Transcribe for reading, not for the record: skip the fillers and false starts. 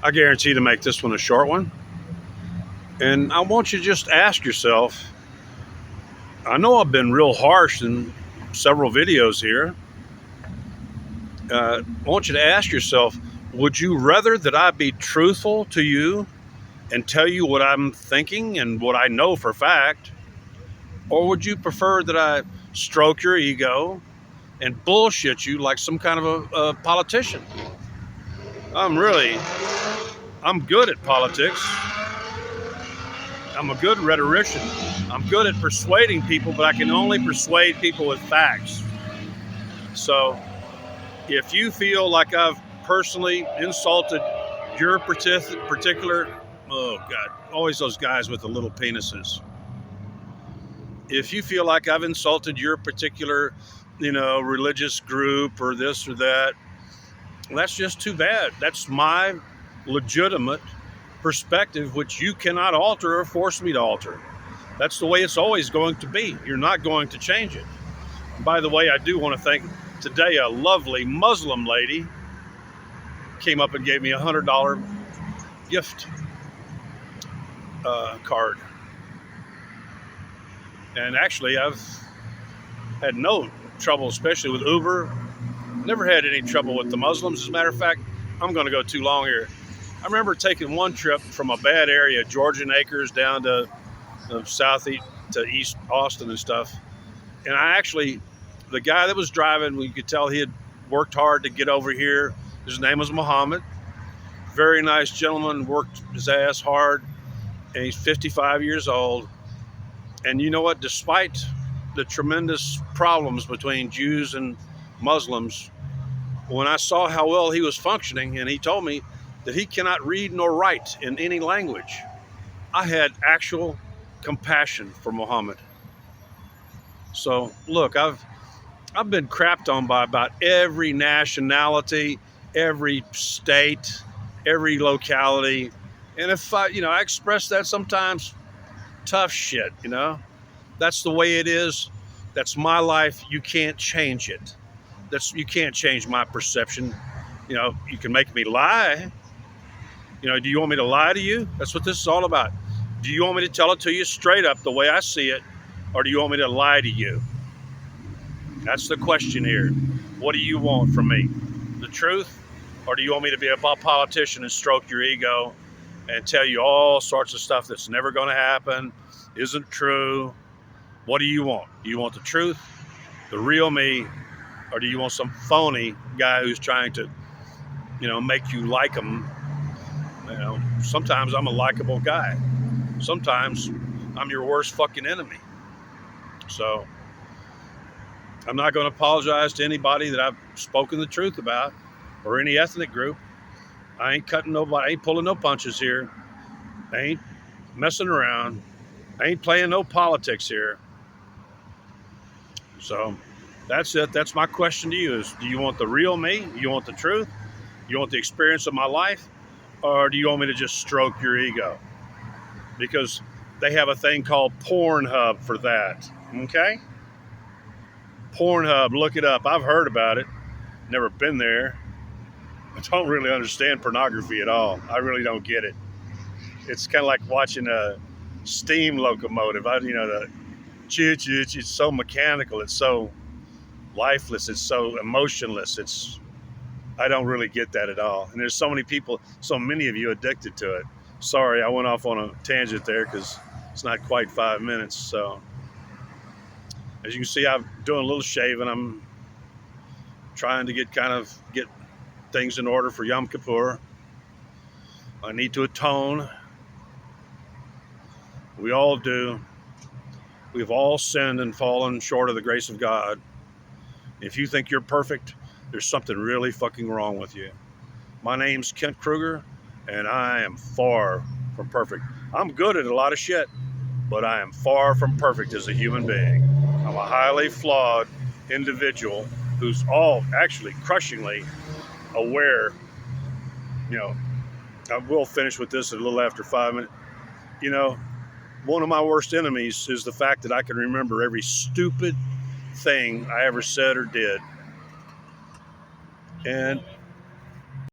I guarantee to make this one a short one. And I want you to just ask yourself, I know I've been real harsh in several videos here. I want you to ask yourself, would you rather that I be truthful to you and tell you what I'm thinking and what I know for fact? Or would you prefer that I stroke your ego and bullshit you like some kind of a politician? I'm good at politics. I'm a good rhetorician. I'm good at persuading people, but I can only persuade people with facts. So if you feel like I've personally insulted your particular, oh God, always those guys with the little penises. If you feel like I've insulted your particular, religious group or this or that, well, that's just too bad. That's my legitimate perspective, which you cannot alter or force me to alter. That's the way it's always going to be. You're not going to change it. And by the way, I do want to thank today a lovely Muslim lady came up and gave me $100 gift card. And actually, I've had no trouble, especially with Uber. Never had any trouble with the Muslims. As a matter of fact, I'm going to go too long here. I remember taking one trip from a bad area, Georgian Acres, down to southeast to East Austin and stuff. And the guy that was driving, we could tell he had worked hard to get over here. His name was Muhammad. Very nice gentleman, worked his ass hard, and he's 55 years old. And you know what? Despite the tremendous problems between Jews and Muslims, when I saw how well he was functioning, and he told me that he cannot read nor write in any language, I had actual compassion for Muhammad. So look, I've been crapped on by about every nationality, every state, every locality. And if I express that sometimes, tough shit, that's the way it is. That's my life. You can't change it. You can't change my perception. You can make me lie. Do you want me to lie to you? That's what this is all about. Do you want me to tell it to you straight up the way I see it, or do you want me to lie to you? That's the question here. What do you want from me? The truth? Or do you want me to be a politician and stroke your ego and tell you all sorts of stuff that's never going to happen, isn't true? What do you want? Do you want the truth, the real me, or do you want some phony guy who's trying to, make you like him? Sometimes I'm a likable guy. Sometimes I'm your worst fucking enemy. So I'm not going to apologize to anybody that I've spoken the truth about, or any ethnic group. I ain't cutting nobody. I ain't pulling no punches here. I ain't messing around. I ain't playing no politics here. So that's it. That's my question to you is, do you want the real me? You want the truth? You want the experience of my life? Or do you want me to just stroke your ego? Because they have a thing called Pornhub for that. Okay? Pornhub, look it up. I've heard about it. Never been there. I don't really understand pornography at all. I really don't get it. It's kind of like watching a steam locomotive. The it's so mechanical. It's so lifeless. It's so emotionless. I don't really get that at all. And there's so many of you addicted to it. Sorry, I went off on a tangent there because it's not quite 5 minutes. So as you can see, I'm doing a little shaving. I'm trying to get things in order for Yom Kippur. I need to atone. We all do. We've all sinned and fallen short of the grace of God. If you think you're perfect, there's something really fucking wrong with you. My name's Kent Kruger, and I am far from perfect. I'm good at a lot of shit, but I am far from perfect as a human being. I'm a highly flawed individual who's actually crushingly aware. I will finish with this a little after 5 minutes. One of my worst enemies is the fact that I can remember every stupid thing I ever said or did. And